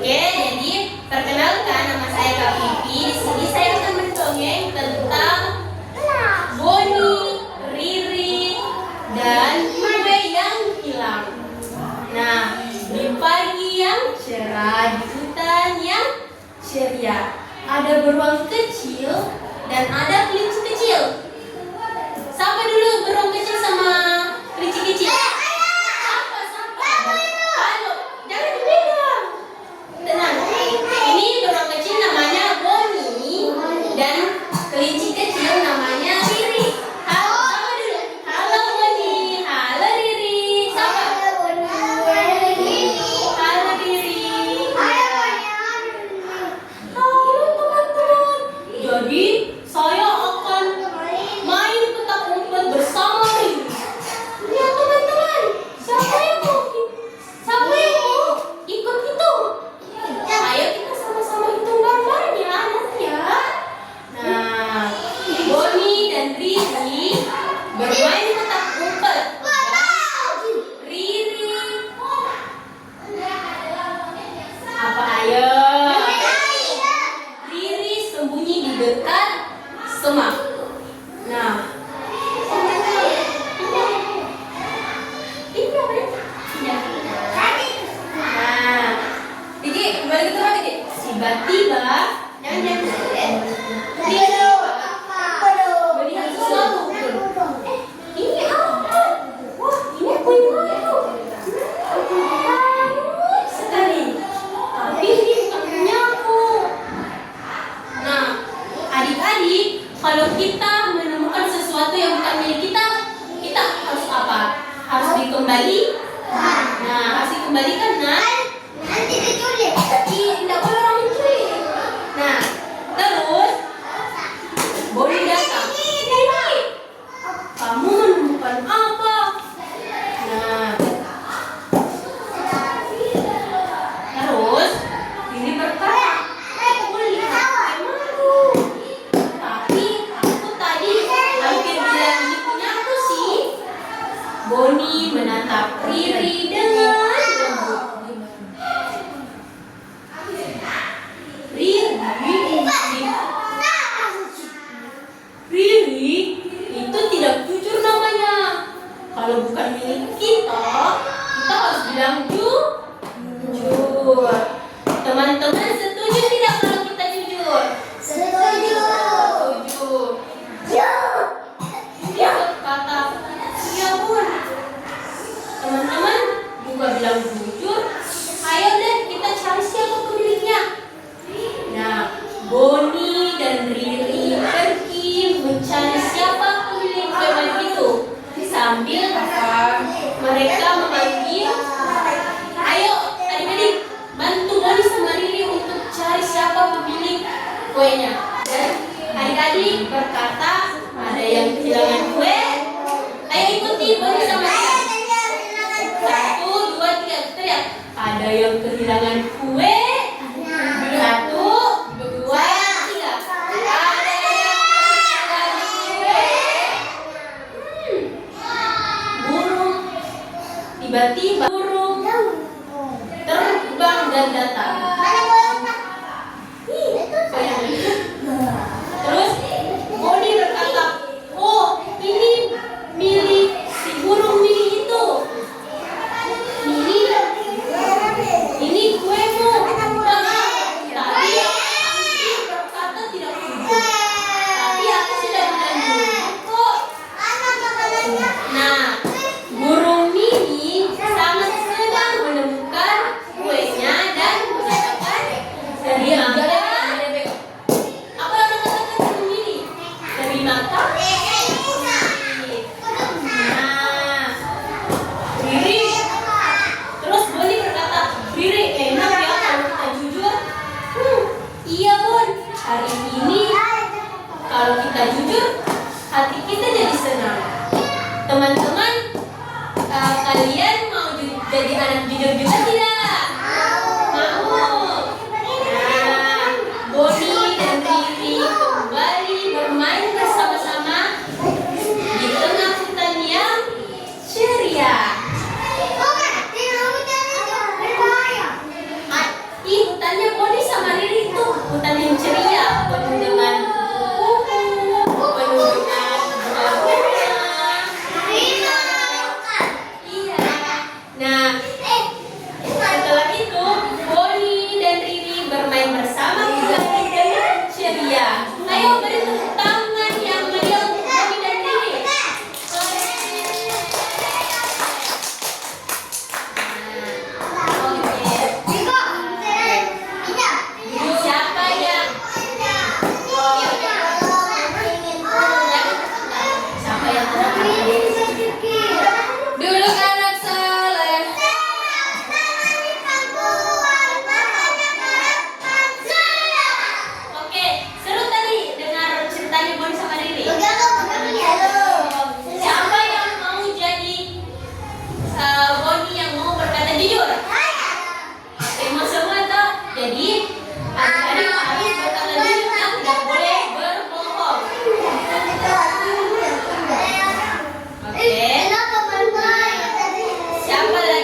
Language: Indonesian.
Oke, jadi perkenalkan nama saya Kak Pipi. Di sini saya akan mendongeng tentang Boni, Riri, dan kue yang hilang. Nah, di pagi yang cerah, di hutan yang ceria, ada beruang kecil dan ada kelinci kecil. Sapa dulu beruang kecil sama kelinci kecil. Sapa. Halo, jangan dipegang. Tenang. Ini beruang kecil namanya Boni dan kelinci kecil namanya Riri. Halo, sapa dulu. Halo Boni, halo Riri. Sapa. Halo Riri. Halo teman-teman. Jadi saya akan main petak umpet bersama Riri. Ya teman-teman, siapa yang mau ikut hitung? Ayo kita sama-sama hitung bareng-bareng ya nanti ya. Nah, Boni dan Riri bermain petak umpet. Riri apa ayo? Riri sembunyi di dekat semak. Nah, jadi kembali ke tempat ini. Tiba-tiba, jangan melihat sesuatu. Ini apa? Wah, ini kue madu. Bagus sekali. Tapi ini bukan punya aku. Nah, adik-adik, kalau kita menemukan sesuatu yang bukan milik kita, kita harus apa? Harus dikembali. Nah, harus dikembalikan, nanti diculik. Tidak boleh orang mencuri. Nah, terus Boni datang. Riri, kamu menemukan apa? Nah, terus Riri berkata, aku lihat kue madu. Tapi aku tadi hampir bilang ini punya aku sih. Boni menatap Riri dengan lembut. Riri itu tidak jujur namanya. Kalau bukan milik kita harus bilang jujur. Teman-teman setuju tidak kalau kita jujur? Setuju. Ya, kata ya Bun. Teman-teman juga bilang jujur. Ayo deh kita cari siapa pemiliknya. Nah, Boni dan Riri pergi mencari siapa pemilik kue madu itu. Sambil mereka memanggil, ayo adik-adik bantu Boni sama Riri untuk cari siapa pemilik kuenya. Dan adik-adik berkata, ada yang kehilangan kue. Ayo ikuti Boni sama Riri. 1, 2, 3, teriak. Ada yang kehilangan kue. 1, 2, 3. Ada yang kehilangan kue. Burung. Tiba-tiba burung terbang dan datang. Terus Boni berkata, oh ini milik si burung mini itu. Ini kuemu. Tadi berkata tidak jujur. Tapi aku sudah bilang jujur kok. Nah, burung mini sangat senang menemukan kuenya dan pala